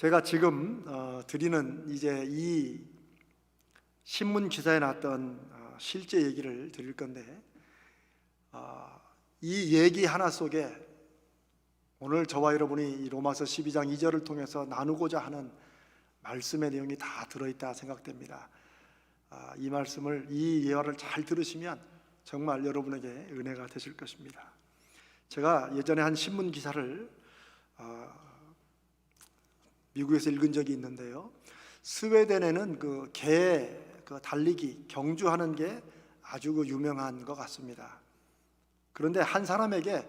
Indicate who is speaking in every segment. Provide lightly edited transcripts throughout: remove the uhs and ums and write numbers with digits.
Speaker 1: 제가 지금 드리는 이제 이 신문 기사에 나왔던 실제 얘기를 드릴 건데, 이 얘기 하나 속에 오늘 저와 여러분이 이 로마서 12장 2절을 통해서 나누고자 하는 말씀의 내용이 다 들어있다 생각됩니다. 이 말씀을, 이 예화를 잘 들으시면 정말 여러분에게 은혜가 되실 것입니다. 제가 예전에 한 신문 기사를 미국에서 읽은 적이 있는데요, 스웨덴에는 개 달리기 경주하는 게 아주 유명한 것 같습니다. 그런데 한 사람에게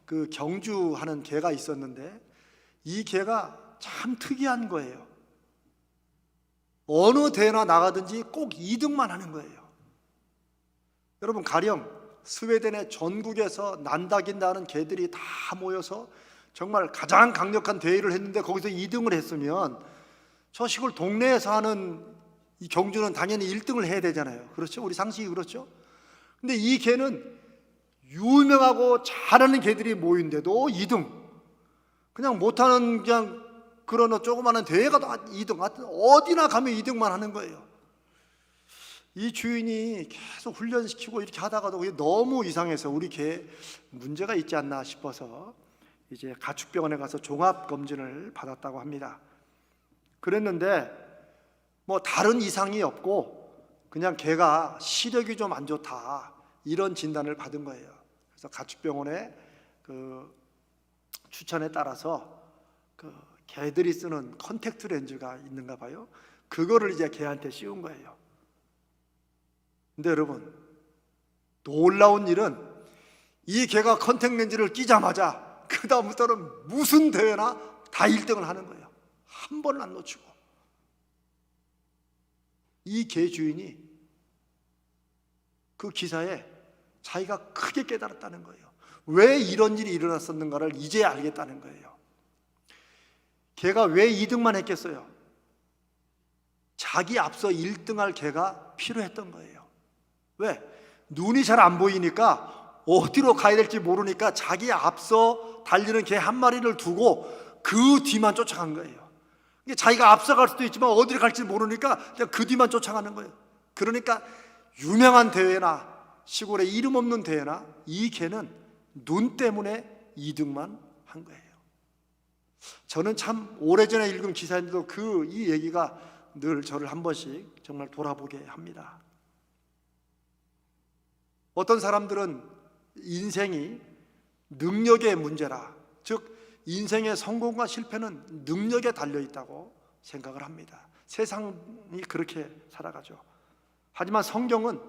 Speaker 1: 그 경주하는 개가 있었는데, 이 개가 참 특이한 거예요. 어느 대회나 나가든지 꼭 2등만 하는 거예요. 여러분, 가령 스웨덴의 전국에서 난다긴다는 개들이 다 모여서 정말 가장 강력한 대회를 했는데 거기서 2등을 했으면 저 시골 동네에서 하는 이 경주는 당연히 1등을 해야 되잖아요. 그렇죠? 우리 상식이 그렇죠? 근데 이 개는 유명하고 잘하는 개들이 모인데도 2등, 그냥 못하는 그런 조그마한 대회가 다 2등, 어디나 가면 2등만 하는 거예요. 이 주인이 계속 훈련시키고 이렇게 하다가도 그게 너무 이상해서 우리 개 문제가 있지 않나 싶어서 이제 가축병원에 가서 종합검진을 받았다고 합니다. 그랬는데 뭐 다른 이상이 없고 그냥 개가 시력이 좀 안 좋다, 이런 진단을 받은 거예요. 그래서 가축병원의 추천에 따라서 개들이 쓰는 컨택트 렌즈가 있는가 봐요. 그거를 이제 개한테 씌운 거예요. 근데 여러분, 놀라운 일은 이 개가 컨택 렌즈를 끼자마자 그 다음부터는 무슨 대회나 다 1등을 하는 거예요. 한 번을 안 놓치고. 이 개 주인이 그 기사에 자기가 크게 깨달았다는 거예요. 왜 이런 일이 일어났었는가를 이제 알겠다는 거예요. 개가 왜 2등만 했겠어요? 자기 앞서 1등할 개가 필요했던 거예요. 왜? 눈이 잘 안 보이니까 어디로 가야 될지 모르니까 자기 앞서 달리는 개 한 마리를 두고 그 뒤만 쫓아간 거예요. 자기가 앞서갈 수도 있지만 어디로 갈지 모르니까 그냥 그 뒤만 쫓아가는 거예요. 그러니까 유명한 대회나 시골에 이름 없는 대회나 이 개는 눈 때문에 2등만 한 거예요. 저는 참 오래전에 읽은 기사인데도 이 얘기가 늘 저를 한 번씩 정말 돌아보게 합니다. 어떤 사람들은 인생이 능력의 문제라, 즉 인생의 성공과 실패는 능력에 달려있다고 생각을 합니다. 세상이 그렇게 살아가죠. 하지만 성경은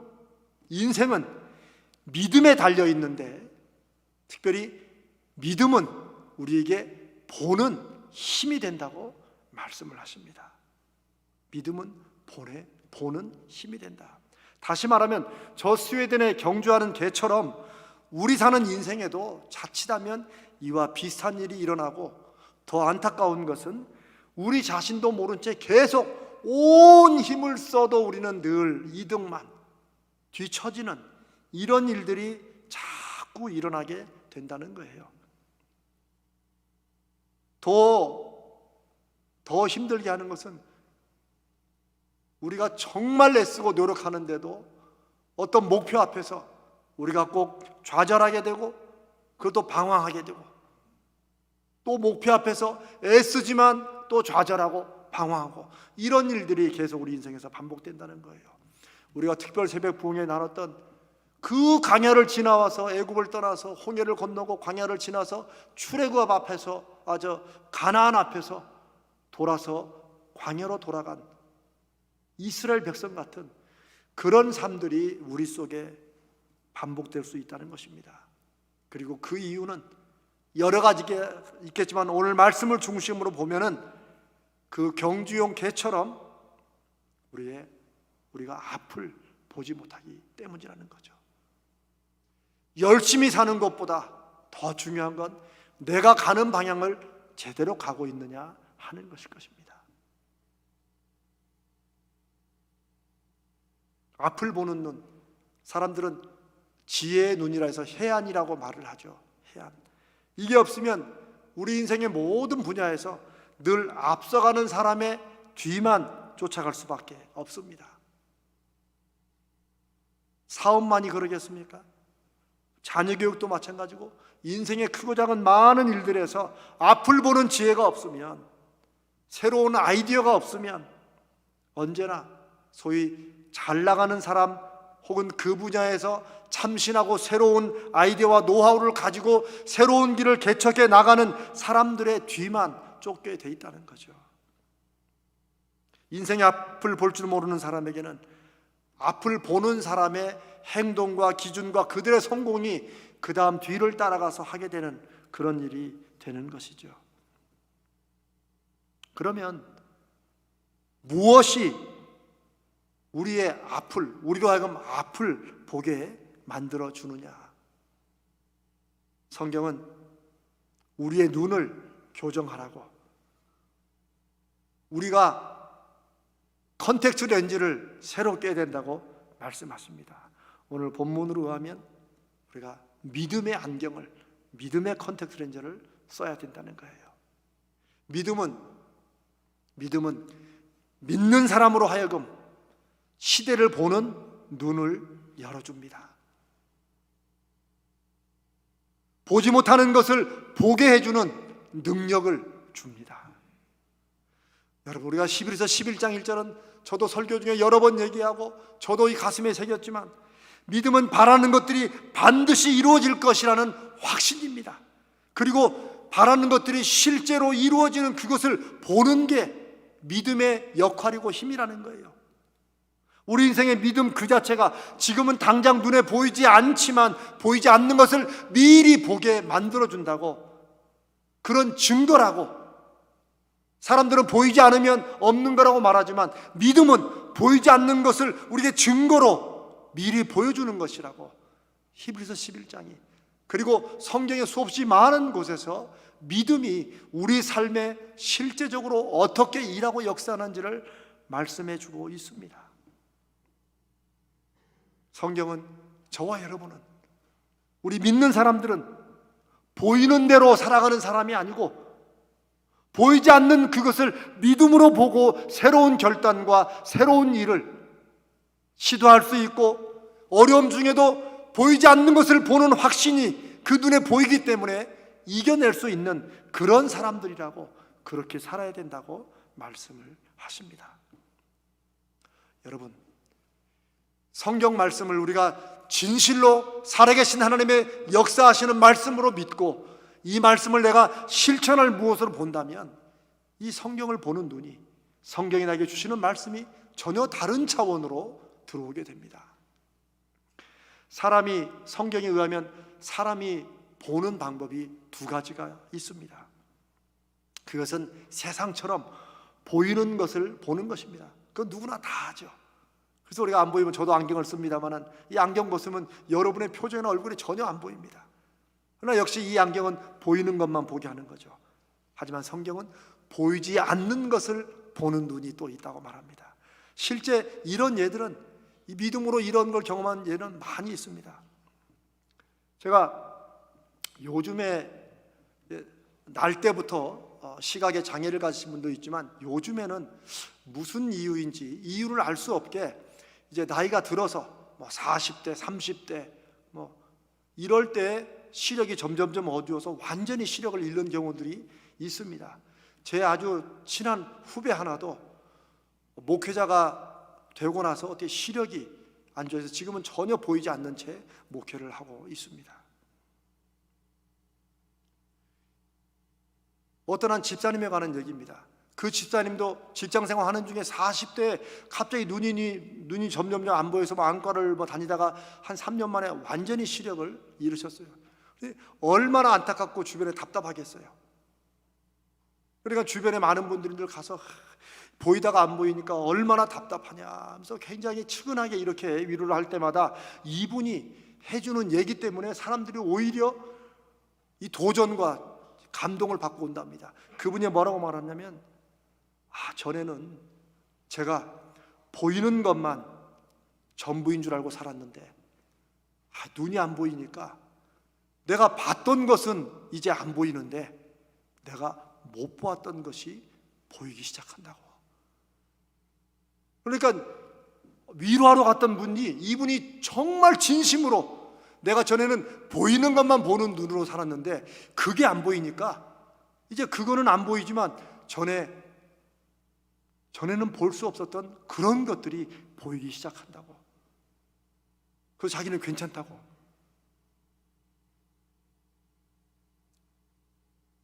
Speaker 1: 인생은 믿음에 달려있는데, 특별히 믿음은 우리에게 보는 힘이 된다고 말씀을 하십니다. 믿음은 보는 힘이 된다. 다시 말하면 저 스웨덴에 경주하는 개처럼 우리 사는 인생에도 자칫하면 이와 비슷한 일이 일어나고, 더 안타까운 것은 우리 자신도 모른 채 계속 온 힘을 써도 우리는 늘 2등만 뒤처지는 이런 일들이 자꾸 일어나게 된다는 거예요. 더 힘들게 하는 것은 우리가 정말 애쓰고 노력하는데도 어떤 목표 앞에서 우리가 꼭 좌절하게 되고, 그것도 방황하게 되고, 또 목표 앞에서 애쓰지만 또 좌절하고 방황하고, 이런 일들이 계속 우리 인생에서 반복된다는 거예요. 우리가 특별 새벽 부흥에 나눴던 그 광야를 지나와서 애굽을 떠나서 홍해를 건너고 광야를 지나서 출애굽 앞에서 가나안 앞에서 돌아서 광야로 돌아간 이스라엘 백성 같은 그런 삶들이 우리 속에 반복될 수 있다는 것입니다. 그리고 그 이유는 여러 가지가 있겠지만 오늘 말씀을 중심으로 보면은 그 경주용 개처럼 우리가 앞을 보지 못하기 때문이라는 거죠. 열심히 사는 것보다 더 중요한 건 내가 가는 방향을 제대로 가고 있느냐 하는 것일 것입니다. 앞을 보는 눈, 사람들은 지혜의 눈이라 해서 해안이라고 말을 하죠. 해안. 이게 없으면 우리 인생의 모든 분야에서 늘 앞서가는 사람의 뒤만 쫓아갈 수밖에 없습니다. 사업만이 그러겠습니까? 자녀 교육도 마찬가지고 인생의 크고 작은 많은 일들에서 앞을 보는 지혜가 없으면, 새로운 아이디어가 없으면 언제나 소위 잘 나가는 사람 혹은 그 분야에서 참신하고 새로운 아이디어와 노하우를 가지고 새로운 길을 개척해 나가는 사람들의 뒤만 쫓게 돼 있다는 거죠. 인생의 앞을 볼 줄 모르는 사람에게는 앞을 보는 사람의 행동과 기준과 그들의 성공이 그 다음 뒤를 따라가서 하게 되는 그런 일이 되는 것이죠. 그러면 무엇이 우리의 앞을, 우리로 하여금 앞을 보게 만들어 주느냐? 성경은 우리의 눈을 교정하라고, 우리가 컨택트 렌즈를 새로 껴야 된다고 말씀하십니다. 오늘 본문으로 의하면 우리가 믿음의 안경을, 믿음의 컨택트 렌즈를 써야 된다는 거예요. 믿음은 믿는 사람으로 하여금 시대를 보는 눈을 열어줍니다. 보지 못하는 것을 보게 해주는 능력을 줍니다. 여러분, 우리가 히브리서 11장 1절은 저도 설교 중에 여러 번 얘기하고 저도 이 가슴에 새겼지만, 믿음은 바라는 것들이 반드시 이루어질 것이라는 확신입니다. 그리고 바라는 것들이 실제로 이루어지는 그것을 보는 게 믿음의 역할이고 힘이라는 거예요. 우리 인생의 믿음 그 자체가 지금은 당장 눈에 보이지 않지만 보이지 않는 것을 미리 보게 만들어준다고, 그런 증거라고. 사람들은 보이지 않으면 없는 거라고 말하지만 믿음은 보이지 않는 것을 우리에게 증거로 미리 보여주는 것이라고 히브리서 11장이, 그리고 성경의 수없이 많은 곳에서 믿음이 우리 삶에 실제적으로 어떻게 일하고 역사하는지를 말씀해 주고 있습니다. 성경은, 저와 여러분은, 우리 믿는 사람들은 보이는 대로 살아가는 사람이 아니고 보이지 않는 그것을 믿음으로 보고 새로운 결단과 새로운 일을 시도할 수 있고, 어려움 중에도 보이지 않는 것을 보는 확신이 그 눈에 보이기 때문에 이겨낼 수 있는 그런 사람들이라고, 그렇게 살아야 된다고 말씀을 하십니다. 여러분, 성경 말씀을 우리가 진실로 살아계신 하나님의 역사하시는 말씀으로 믿고 이 말씀을 내가 실천할 무엇으로 본다면, 이 성경을 보는 눈이, 성경이 나에게 주시는 말씀이 전혀 다른 차원으로 들어오게 됩니다. 사람이, 성경에 의하면 사람이 보는 방법이 두 가지가 있습니다. 그것은 세상처럼 보이는 것을 보는 것입니다. 그건 누구나 다 하죠. 그래서 우리가 안 보이면, 저도 안경을 씁니다만 이 안경 벗으면 여러분의 표정이나 얼굴이 전혀 안 보입니다. 그러나 역시 이 안경은 보이는 것만 보게 하는 거죠. 하지만 성경은 보이지 않는 것을 보는 눈이 또 있다고 말합니다. 실제 이런 예들은, 이 믿음으로 이런 걸 경험한 예는 많이 있습니다. 제가 요즘에 날 때부터 시각에 장애를 가지신 분도 있지만, 요즘에는 무슨 이유인지 이유를 알 수 없게 이제 나이가 들어서 40대, 30대 이럴 때 시력이 점점점 어두워서 완전히 시력을 잃는 경우들이 있습니다. 제 아주 친한 후배 하나도 목회자가 되고 나서 어떻게 시력이 안 좋아서 지금은 전혀 보이지 않는 채 목회를 하고 있습니다. 어떤 한 집사님에 관한 얘기입니다. 그 집사님도 직장생활 하는 중에 40대에 갑자기 눈이 점점 안 보여서 안과를 다니다가 한 3년 만에 완전히 시력을 잃으셨어요. 얼마나 안타깝고 주변에 답답하겠어요. 그러니까 주변에 많은 분들이 가서 보이다가 안 보이니까 얼마나 답답하냐 하면서 굉장히 측은하게 이렇게 위로를 할 때마다 이분이 해주는 얘기 때문에 사람들이 오히려 이 도전과 감동을 받고 온답니다. 그분이 뭐라고 말하냐면, 전에는 제가 보이는 것만 전부인 줄 알고 살았는데 눈이 안 보이니까 내가 봤던 것은 이제 안 보이는데 내가 못 보았던 것이 보이기 시작한다고. 그러니까 위로하러 갔던 분이, 이분이 정말 진심으로 내가 전에는 보이는 것만 보는 눈으로 살았는데 그게 안 보이니까 이제 그거는 안 보이지만 전에는 볼 수 없었던 그런 것들이 보이기 시작한다고. 그래서 자기는 괜찮다고.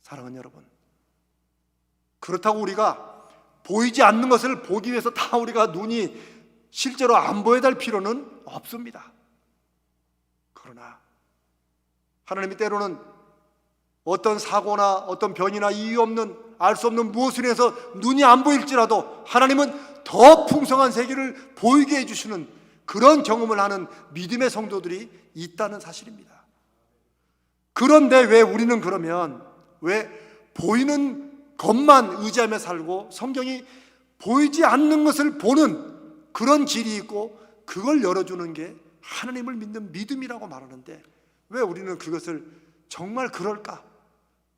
Speaker 1: 사랑하는 여러분, 그렇다고 우리가 보이지 않는 것을 보기 위해서 다 우리가 눈이 실제로 안 보여야 될 필요는 없습니다. 그러나 하나님이 때로는 어떤 사고나 어떤 변이나 이유 없는, 알 수 없는 무엇을 해서 눈이 안 보일지라도 하나님은 더 풍성한 세계를 보이게 해주시는 그런 경험을 하는 믿음의 성도들이 있다는 사실입니다. 그런데 왜 우리는 그러면 왜 보이는 것만 의지하며 살고 성경이 보이지 않는 것을 보는 그런 질이 있고 그걸 열어주는 게 하나님을 믿는 믿음이라고 말하는데 왜 우리는 그것을 정말 그럴까?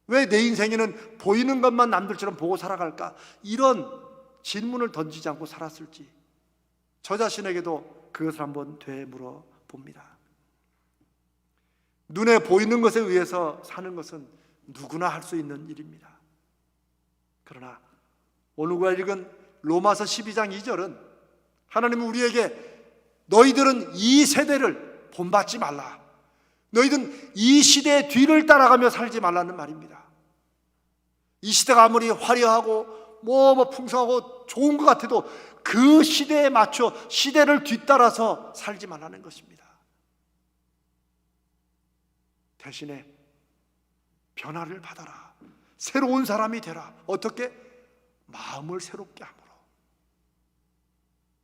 Speaker 1: 왜 내 인생에는 보이는 것만 남들처럼 보고 살아갈까? 이런 질문을 던지지 않고 살았을지 저 자신에게도 그것을 한번 되물어 봅니다. 눈에 보이는 것에 의해서 사는 것은 누구나 할 수 있는 일입니다. 그러나 오늘 우리가 읽은 로마서 12장 2절은 하나님은 우리에게 너희들은 이 세대를 본받지 말라, 너희들은 이 시대의 뒤를 따라가며 살지 말라는 말입니다. 이 시대가 아무리 화려하고 뭐 풍성하고 좋은 것 같아도 그 시대에 맞춰 시대를 뒤따라서 살지 말라는 것입니다. 대신에 변화를 받아라, 새로운 사람이 되라. 어떻게? 마음을 새롭게 함으로.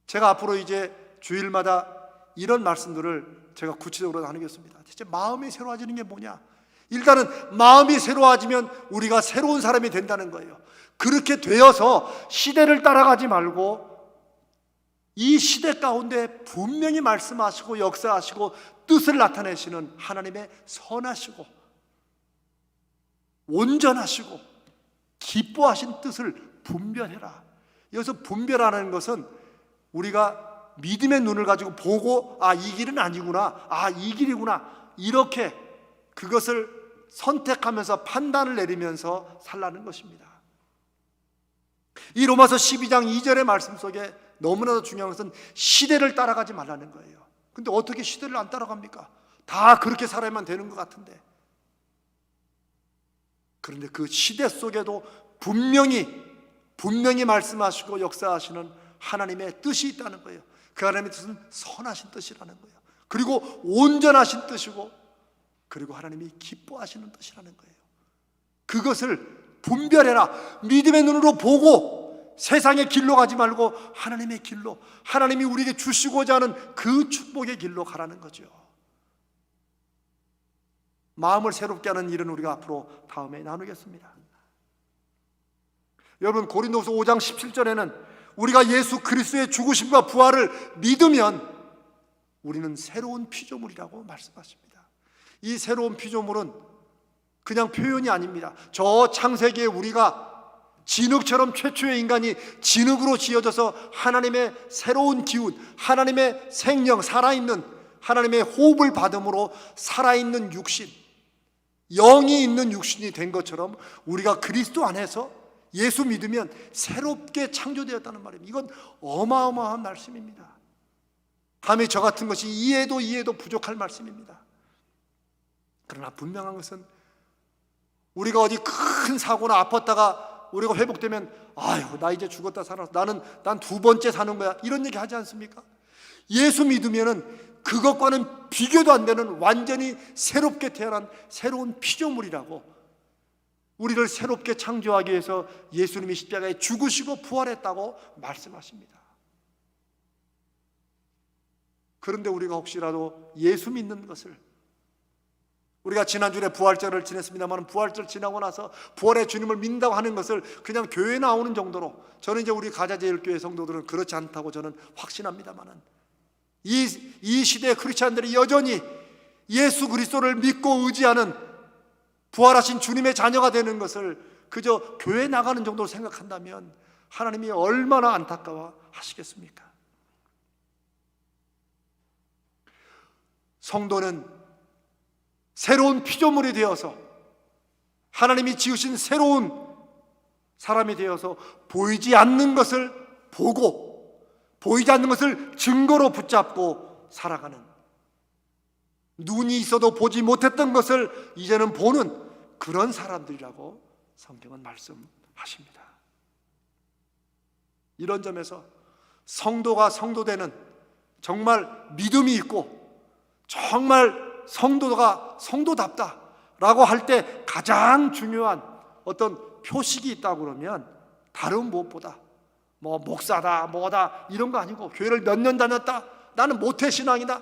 Speaker 1: 제가 앞으로 이제 주일마다 이런 말씀들을 제가 구체적으로 나누겠습니다. 대체 마음이 새로워지는 게 뭐냐? 일단은 마음이 새로워지면 우리가 새로운 사람이 된다는 거예요. 그렇게 되어서 시대를 따라가지 말고 이 시대 가운데 분명히 말씀하시고 역사하시고 뜻을 나타내시는 하나님의 선하시고 온전하시고 기뻐하신 뜻을 분별해라. 여기서 분별하는 것은 우리가 믿음의 눈을 가지고 보고 이 길은 아니구나, 이 길이구나, 이렇게 그것을 선택하면서 판단을 내리면서 살라는 것입니다. 이 로마서 12장 2절의 말씀 속에 너무나도 중요한 것은 시대를 따라가지 말라는 거예요. 근데 어떻게 시대를 안 따라갑니까? 다 그렇게 살아야만 되는 것 같은데. 그런데 그 시대 속에도 분명히 말씀하시고 역사하시는 하나님의 뜻이 있다는 거예요. 그 하나님의 뜻은 선하신 뜻이라는 거예요. 그리고 온전하신 뜻이고, 그리고 하나님이 기뻐하시는 뜻이라는 거예요. 그것을 분별해라. 믿음의 눈으로 보고 세상의 길로 가지 말고 하나님의 길로, 하나님이 우리에게 주시고자 하는 그 축복의 길로 가라는 거죠. 마음을 새롭게 하는 일은 우리가 앞으로 다음에 나누겠습니다. 여러분, 고린도후서 5장 17절에는 우리가 예수 그리스도의 죽으심과 부활을 믿으면 우리는 새로운 피조물이라고 말씀하십니다. 이 새로운 피조물은 그냥 표현이 아닙니다. 저 창세기에 우리가 진흙처럼 최초의 인간이 진흙으로 지어져서 하나님의 새로운 기운, 하나님의 생명, 살아있는 하나님의 호흡을 받음으로 살아있는 육신, 영이 있는 육신이 된 것처럼 우리가 그리스도 안에서 예수 믿으면 새롭게 창조되었다는 말입니다. 이건 어마어마한 말씀입니다. 감히 저 같은 것이 이해도 부족할 말씀입니다. 그러나 분명한 것은 우리가 어디 큰 사고나 아팠다가 우리가 회복되면 나 이제 죽었다 살았어, 난 두 번째 사는 거야, 이런 얘기 하지 않습니까? 예수 믿으면은 그것과는 비교도 안 되는 완전히 새롭게 태어난 새로운 피조물이라고, 우리를 새롭게 창조하기 위해서 예수님이 십자가에 죽으시고 부활했다고 말씀하십니다. 그런데 우리가 혹시라도 예수 믿는 것을, 우리가 지난주에 부활절을 지냈습니다만 부활절 지나고 나서 부활의 주님을 믿는다고 하는 것을 그냥 교회에 나오는 정도로, 저는 이제 우리 가자제일교회 성도들은 그렇지 않다고 저는 확신합니다만, 이 시대의 크리스찬들이 여전히 예수 그리스도를 믿고 의지하는 부활하신 주님의 자녀가 되는 것을 그저 교회 나가는 정도로 생각한다면 하나님이 얼마나 안타까워 하시겠습니까? 성도는 새로운 피조물이 되어서 하나님이 지으신 새로운 사람이 되어서 보이지 않는 것을 보고 보이지 않는 것을 증거로 붙잡고 살아가는, 눈이 있어도 보지 못했던 것을 이제는 보는 그런 사람들이라고 성경은 말씀하십니다. 이런 점에서 성도가 성도되는, 정말 믿음이 있고 정말 성도가 성도답다라고 할 때 가장 중요한 어떤 표식이 있다고 그러면 다른 무엇보다 뭐 목사다 뭐다 이런 거 아니고, 교회를 몇 년 다녔다, 나는 모태신앙이다,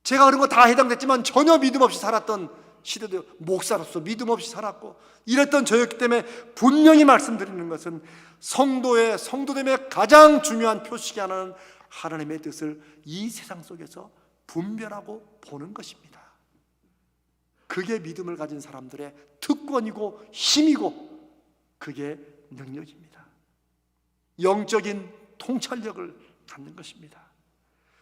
Speaker 1: 제가 그런 거 다 해당됐지만 전혀 믿음 없이 살았던 시대도 목사로서 믿음 없이 살았고 이랬던 저였기 때문에 분명히 말씀드리는 것은 성도됨의 가장 중요한 표식이 하나는 하나님의 뜻을 이 세상 속에서 분별하고 보는 것입니다. 그게 믿음을 가진 사람들의 특권이고 힘이고 그게 능력입니다. 영적인 통찰력을 갖는 것입니다.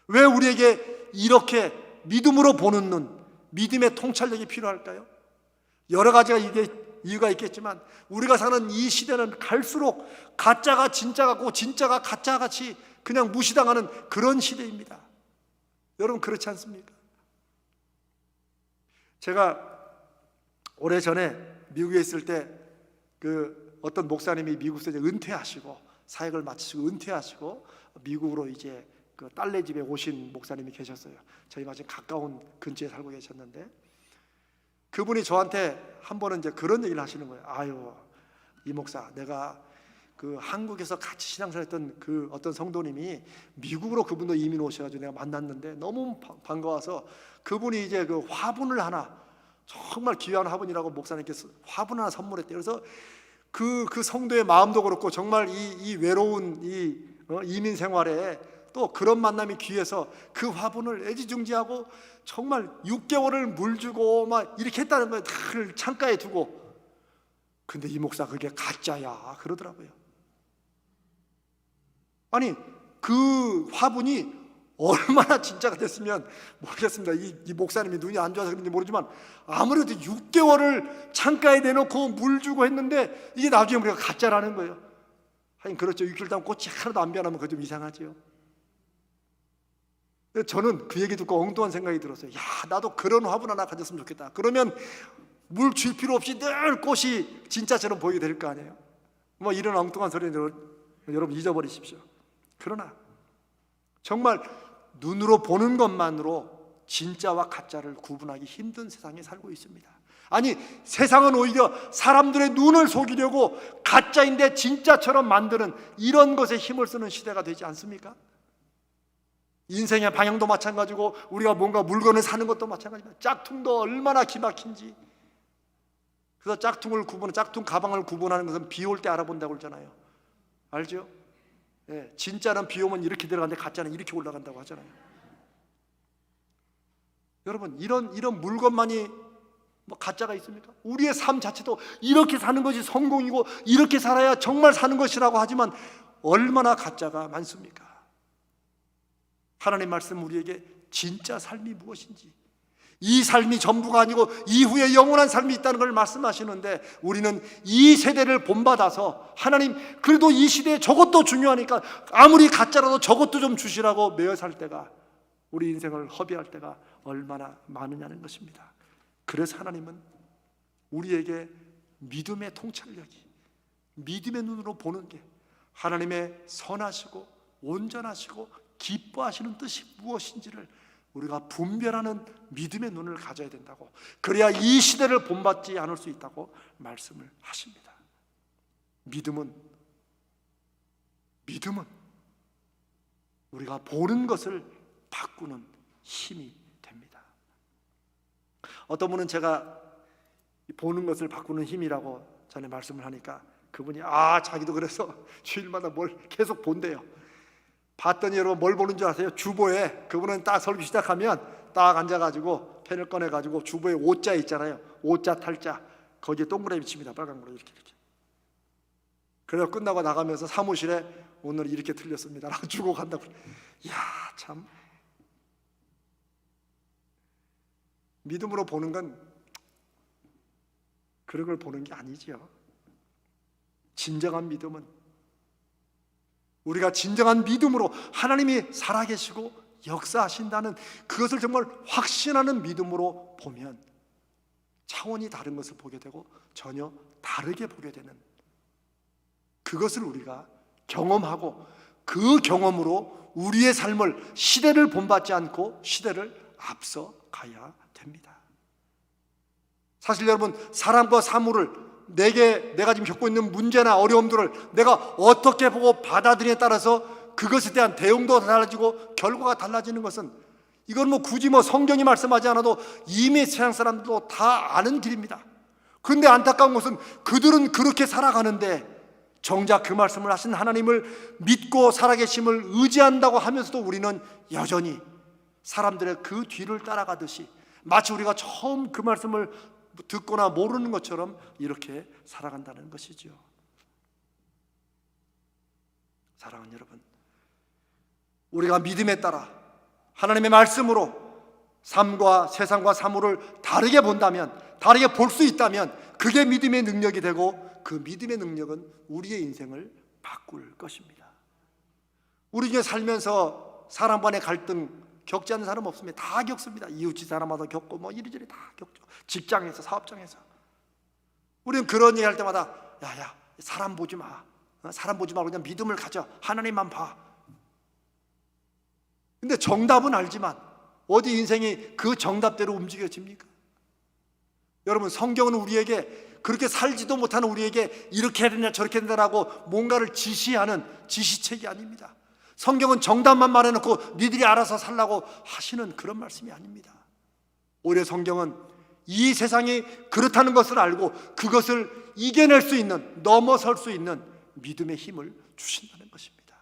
Speaker 1: 왜 우리에게 이렇게 믿음으로 보는 눈, 믿음의 통찰력이 필요할까요? 여러 가지가 이유가 있겠지만 우리가 사는 이 시대는 갈수록 가짜가 진짜 같고 진짜가 가짜 같이 그냥 무시당하는 그런 시대입니다. 여러분 그렇지 않습니까? 제가 오래전에 미국에 있을 때 그 어떤 목사님이 미국에서 이제 은퇴하시고 사역을 마치시고 은퇴하시고 미국으로 이제 그 딸네 집에 오신 목사님이 계셨어요. 저희 마침 가까운 근처에 살고 계셨는데 그분이 저한테 한 번은 이제 그런 얘기를 하시는 거예요. 아유, 이 목사, 내가 그 한국에서 같이 신앙생활했던 그 어떤 성도님이 미국으로 그분도 이민 오셔가지고 내가 만났는데 너무 반가워서 그분이 이제 그 화분을 하나, 정말 귀한 화분이라고 목사님께서 화분 하나 선물했대요. 그래서 그 성도의 마음도 그렇고 정말 이 외로운 이민 생활에 또 그런 만남이 귀해서 그 화분을 애지중지하고 정말 6개월을 물 주고 막 이렇게 했다는 거예요. 다 창가에 두고. 근데 이 목사 그게 가짜야 그러더라고요. 아니 그 화분이 얼마나 진짜가 됐으면 모르겠습니다. 이 목사님이 눈이 안 좋아서 그런지 모르지만 아무래도 6개월을 창가에 내놓고 물 주고 했는데 이게 나중에 우리가 가짜라는 거예요. 하긴 그렇죠. 6개월 동안 꽃이 하나도 안 변하면 그거 좀 이상하죠. 저는 그 얘기 듣고 엉뚱한 생각이 들었어요. 야, 나도 그런 화분 하나 가졌으면 좋겠다. 그러면 물 줄 필요 없이 늘 꽃이 진짜처럼 보이게 될 거 아니에요. 뭐 이런 엉뚱한 소리는 여러분 잊어버리십시오. 그러나 정말 눈으로 보는 것만으로 진짜와 가짜를 구분하기 힘든 세상에 살고 있습니다. 아니 세상은 오히려 사람들의 눈을 속이려고 가짜인데 진짜처럼 만드는 이런 것에 힘을 쓰는 시대가 되지 않습니까? 인생의 방향도 마찬가지고 우리가 뭔가 물건을 사는 것도 마찬가지입니다. 짝퉁도 얼마나 기막힌지. 그래서 짝퉁 가방을 구분하는 것은 비 올 때 알아본다고 그러잖아요. 알죠? 예, 진짜는 비 오면 이렇게 들어가는데 가짜는 이렇게 올라간다고 하잖아요. 여러분 이런 물건만이 뭐 가짜가 있습니까? 우리의 삶 자체도 이렇게 사는 것이 성공이고 이렇게 살아야 정말 사는 것이라고 하지만 얼마나 가짜가 많습니까? 하나님 말씀 우리에게 진짜 삶이 무엇인지, 이 삶이 전부가 아니고 이후에 영원한 삶이 있다는 걸 말씀하시는데 우리는 이 세대를 본받아서 하나님 그래도 이 시대에 저것도 중요하니까 아무리 가짜라도 저것도 좀 주시라고 매여 살 때가, 우리 인생을 허비할 때가 얼마나 많으냐는 것입니다. 그래서 하나님은 우리에게 믿음의 통찰력이, 믿음의 눈으로 보는 게 하나님의 선하시고 온전하시고 기뻐하시는 뜻이 무엇인지를 우리가 분별하는 믿음의 눈을 가져야 된다고, 그래야 이 시대를 본받지 않을 수 있다고 말씀을 하십니다. 믿음은 우리가 보는 것을 바꾸는 힘이 됩니다. 어떤 분은 제가 보는 것을 바꾸는 힘이라고 전에 말씀을 하니까 그분이 자기도 그래서 주일마다 뭘 계속 본대요. 봤더니 여러분 뭘 보는 줄 아세요? 주보에 그분은 딱 설교 시작하면 딱 앉아가지고 펜을 꺼내가지고 주보에 오자 있잖아요. 오자 탈자 거기에 동그라미 칩니다. 빨간 거로 이렇게. 그래서 끝나고 나가면서 사무실에 오늘 이렇게 틀렸습니다 라고 주고 간다고. 이야, 참 믿음으로 보는 건 그런 걸 보는 게 아니지요. 진정한 믿음은, 우리가 진정한 믿음으로 하나님이 살아계시고 역사하신다는 그것을 정말 확신하는 믿음으로 보면 차원이 다른 것을 보게 되고 전혀 다르게 보게 되는, 그것을 우리가 경험하고 그 경험으로 우리의 삶을, 시대를 본받지 않고 시대를 앞서 가야 됩니다. 사실 여러분, 사람과 사물을, 내가 지금 겪고 있는 문제나 어려움들을 내가 어떻게 보고 받아들이냐에 따라서 그것에 대한 대응도 달라지고 결과가 달라지는 것은, 이건 굳이 성경이 말씀하지 않아도 이미 세상 사람들도 다 아는 길입니다. 그런데 안타까운 것은 그들은 그렇게 살아가는데 정작 그 말씀을 하신 하나님을 믿고 살아계심을 의지한다고 하면서도 우리는 여전히 사람들의 그 뒤를 따라가듯이, 마치 우리가 처음 그 말씀을 듣거나 모르는 것처럼 이렇게 살아간다는 것이죠. 사랑하는 여러분, 우리가 믿음에 따라 하나님의 말씀으로 삶과 세상과 사물을 다르게 본다면, 다르게 볼 수 있다면 그게 믿음의 능력이 되고, 그 믿음의 능력은 우리의 인생을 바꿀 것입니다. 우리 중에 살면서 사람 간의 갈등 겪지 않는 사람 없습니다. 다 겪습니다. 이웃집 사람마다 겪고 이리저리 다 겪죠. 직장에서, 사업장에서. 우리는 그런 얘기 할 때마다 야야, 사람 보지 마. 사람 보지 말고 그냥 믿음을 가져. 하나님만 봐. 근데 정답은 알지만 어디 인생이 그 정답대로 움직여집니까? 여러분, 성경은 우리에게, 그렇게 살지도 못하는 우리에게 이렇게 해야 되냐 저렇게 해야 되냐라고 뭔가를 지시하는 지시책이 아닙니다. 성경은 정답만 말해놓고 니들이 알아서 살라고 하시는 그런 말씀이 아닙니다. 오히려 성경은 이 세상이 그렇다는 것을 알고 그것을 이겨낼 수 있는, 넘어설 수 있는 믿음의 힘을 주신다는 것입니다.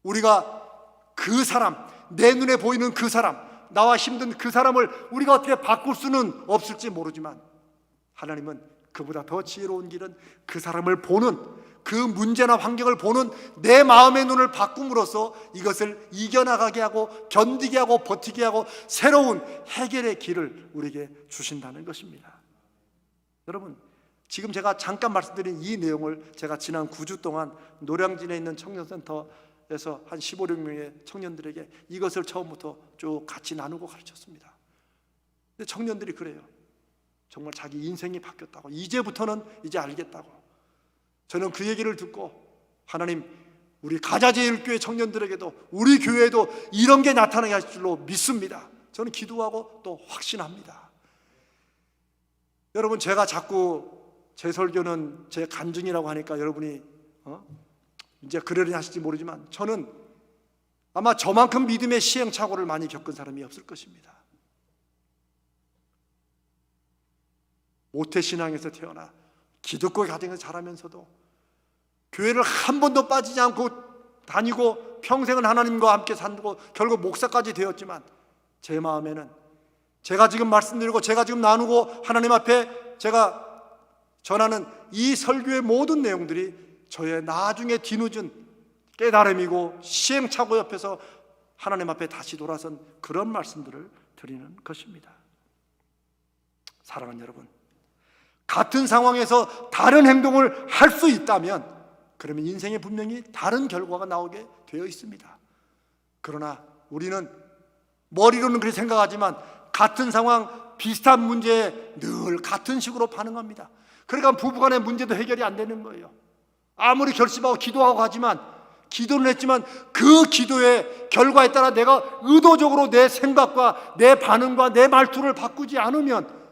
Speaker 1: 우리가 그 사람, 내 눈에 보이는 그 사람, 나와 힘든 그 사람을 우리가 어떻게 바꿀 수는 없을지 모르지만, 하나님은 그보다 더 지혜로운 길은 그 사람을 보는, 그 문제나 환경을 보는 내 마음의 눈을 바꿈으로써 이것을 이겨나가게 하고 견디게 하고 버티게 하고 새로운 해결의 길을 우리에게 주신다는 것입니다. 여러분, 지금 제가 잠깐 말씀드린 이 내용을 제가 지난 9주 동안 노량진에 있는 청년센터에서 한 15, 16명의 청년들에게 이것을 처음부터 쭉 같이 나누고 가르쳤습니다. 근데 청년들이 그래요. 정말 자기 인생이 바뀌었다고, 이제부터는 이제 알겠다고. 저는 그 얘기를 듣고, 하나님, 우리 가자제일교회 청년들에게도, 우리 교회에도 이런 게 나타나게 하실 줄로 믿습니다. 저는 기도하고 또 확신합니다. 여러분, 제가 자꾸 제 설교는 제 간증이라고 하니까 여러분이 이제 그러려니 하실지 모르지만, 저는 아마 저만큼 믿음의 시행착오를 많이 겪은 사람이 없을 것입니다. 모태신앙에서 태어나 기독교 가정에서 자라면서도 교회를 한 번도 빠지지 않고 다니고 평생은 하나님과 함께 살고 결국 목사까지 되었지만, 제 마음에는 제가 지금 말씀드리고 제가 지금 나누고 하나님 앞에 제가 전하는 이 설교의 모든 내용들이 저의 나중에 뒤늦은 깨달음이고 시행착오 옆에서 하나님 앞에 다시 돌아선 그런 말씀들을 드리는 것입니다. 사랑하는 여러분, 같은 상황에서 다른 행동을 할 수 있다면 그러면 인생에 분명히 다른 결과가 나오게 되어 있습니다. 그러나 우리는 머리로는 그렇게 생각하지만 같은 상황, 비슷한 문제에 늘 같은 식으로 반응합니다. 그러니까 부부간의 문제도 해결이 안 되는 거예요. 아무리 결심하고 기도하고 하지만, 기도는 했지만 그 기도의 결과에 따라 내가 의도적으로 내 생각과 내 반응과 내 말투를 바꾸지 않으면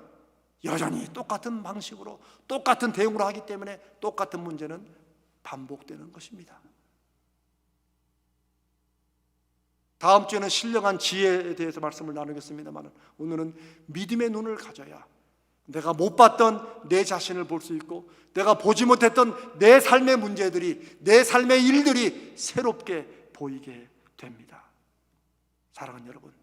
Speaker 1: 여전히 똑같은 방식으로 똑같은 대응으로 하기 때문에 똑같은 문제는 반복되는 것입니다. 다음 주에는 신령한 지혜에 대해서 말씀을 나누겠습니다만, 오늘은 믿음의 눈을 가져야 내가 못 봤던 내 자신을 볼 수 있고, 내가 보지 못했던 내 삶의 문제들이, 내 삶의 일들이 새롭게 보이게 됩니다. 사랑하는 여러분,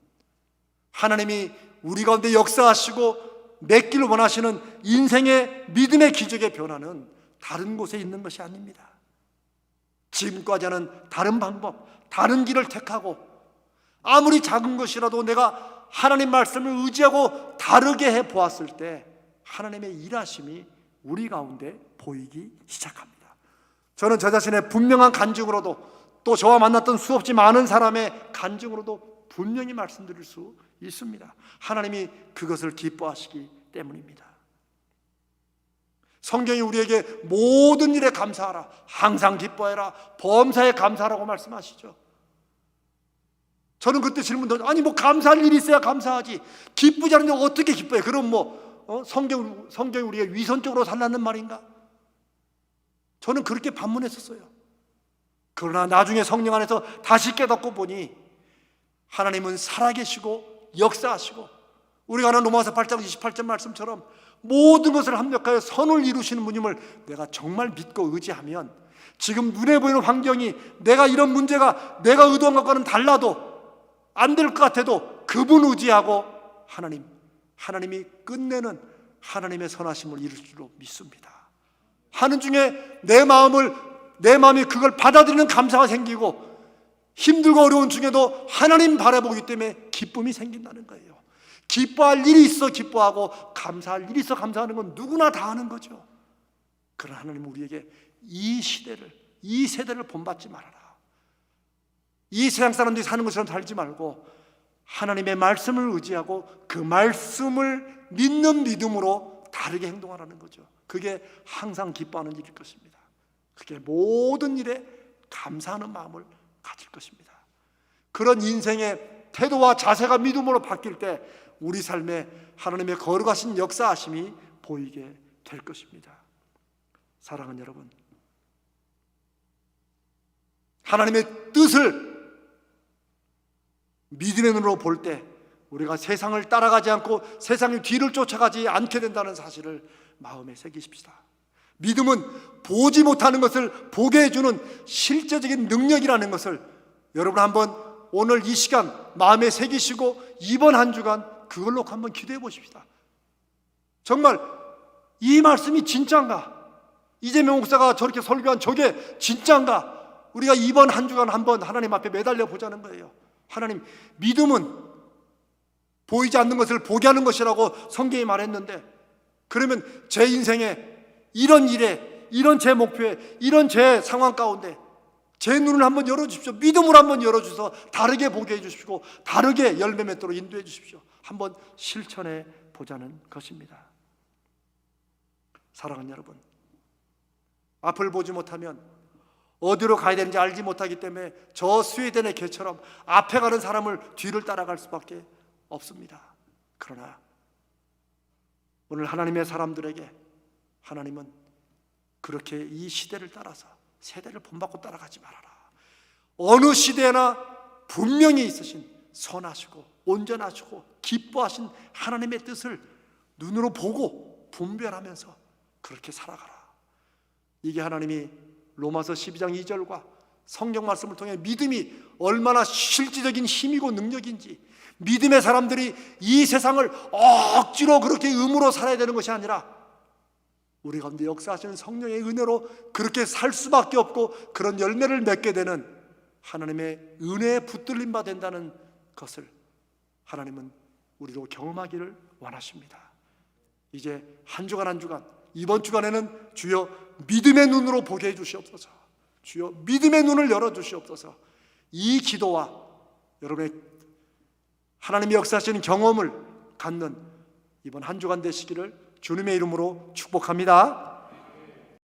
Speaker 1: 하나님이 우리 가운데 역사하시고 맺기를 원하시는 인생의 믿음의 기적의 변화는 다른 곳에 있는 것이 아닙니다. 지금까지는 다른 방법, 다른 길을 택하고 아무리 작은 것이라도 내가 하나님 말씀을 의지하고 다르게 해 보았을 때 하나님의 일하심이 우리 가운데 보이기 시작합니다. 저는 저 자신의 분명한 간증으로도 또 저와 만났던 수없이 많은 사람의 간증으로도 분명히 말씀드릴 수 있습니다. 하나님이 그것을 기뻐하시기 때문입니다. 성경이 우리에게 모든 일에 감사하라, 항상 기뻐해라, 범사에 감사하라고 말씀하시죠. 저는 그때 질문도 아니 뭐 감사할 일이 있어야 감사하지 기쁘지 않은데 어떻게 기뻐해? 그럼 성경이 우리가 위선적으로 살라는 말인가? 저는 그렇게 반문했었어요. 그러나 나중에 성령 안에서 다시 깨닫고 보니 하나님은 살아계시고 역사하시고 우리가 아는 로마서 8장 28절 말씀처럼 모든 것을 합력하여 선을 이루시는 분임을 내가 정말 믿고 의지하면 지금 눈에 보이는 환경이 내가 이런 문제가 내가 의도한 것과는 달라도 안 될 것 같아도 그분 의지하고 하나님이 끝내는 하나님의 선하심을 이룰 줄로 믿습니다. 하는 중에 내 마음이 그걸 받아들이는 감사가 생기고 힘들고 어려운 중에도 하나님 바라보기 때문에 기쁨이 생긴다는 거예요. 기뻐할 일이 있어 기뻐하고 감사할 일이 있어 감사하는 건 누구나 다 하는 거죠. 그러나 하나님은 우리에게 이 세대를 본받지 말아라. 이 세상 사람들이 사는 것처럼 살지 말고 하나님의 말씀을 의지하고 그 말씀을 믿는 믿음으로 다르게 행동하라는 거죠. 그게 항상 기뻐하는 일일 것입니다. 그게 모든 일에 감사하는 마음을 가질 것입니다. 그런 인생의 태도와 자세가 믿음으로 바뀔 때 우리 삶에 하나님의 거룩하신 역사하심이 보이게 될 것입니다. 사랑하는 여러분, 하나님의 뜻을 믿음의 눈으로 볼 때 우리가 세상을 따라가지 않고 세상의 뒤를 쫓아가지 않게 된다는 사실을 마음에 새기십시다. 믿음은 보지 못하는 것을 보게 해주는 실제적인 능력이라는 것을 여러분 한번 오늘 이 시간 마음에 새기시고 이번 한 주간 그걸 놓고 한번 기도해 보십시다. 정말 이 말씀이 진짜인가? 이재명 목사가 저렇게 설교한 저게 진짜인가? 우리가 이번 한 주간 한번 하나님 앞에 매달려 보자는 거예요. 하나님, 믿음은 보이지 않는 것을 보게 하는 것이라고 성경이 말했는데 그러면 제 인생에 이런 일에 이런 제 목표에 이런 제 상황 가운데 제 눈을 한번 열어주십시오. 믿음으로 한번 열어주셔서 다르게 보게 해주십시오. 다르게 열매 맺도록 인도해 주십시오. 한번 실천해 보자는 것입니다. 사랑하는 여러분, 앞을 보지 못하면 어디로 가야 되는지 알지 못하기 때문에 저 스웨덴의 개처럼 앞에 가는 사람을 뒤를 따라갈 수밖에 없습니다. 그러나 오늘 하나님의 사람들에게 하나님은 그렇게 이 시대를 따라서 세대를 본받고 따라가지 말아라. 어느 시대나 분명히 있으신 선하시고 온전하시고 기뻐하신 하나님의 뜻을 눈으로 보고 분별하면서 그렇게 살아가라. 이게 하나님이 로마서 12장 2절과 성경 말씀을 통해 믿음이 얼마나 실질적인 힘이고 능력인지, 믿음의 사람들이 이 세상을 억지로 그렇게 의무로 살아야 되는 것이 아니라 우리 가운데 역사하시는 성령의 은혜로 그렇게 살 수밖에 없고 그런 열매를 맺게 되는 하나님의 은혜에 붙들림 바 된다는 것을 하나님은 우리로 경험하기를 원하십니다. 이제 한 주간 한 주간, 이번 주간에는 주여 믿음의 눈으로 보게 해주시옵소서. 주여 믿음의 눈을 열어주시옵소서. 이 기도와 여러분의 하나님의 역사하시는 경험을 갖는 이번 한 주간 되시기를 주님의 이름으로 축복합니다.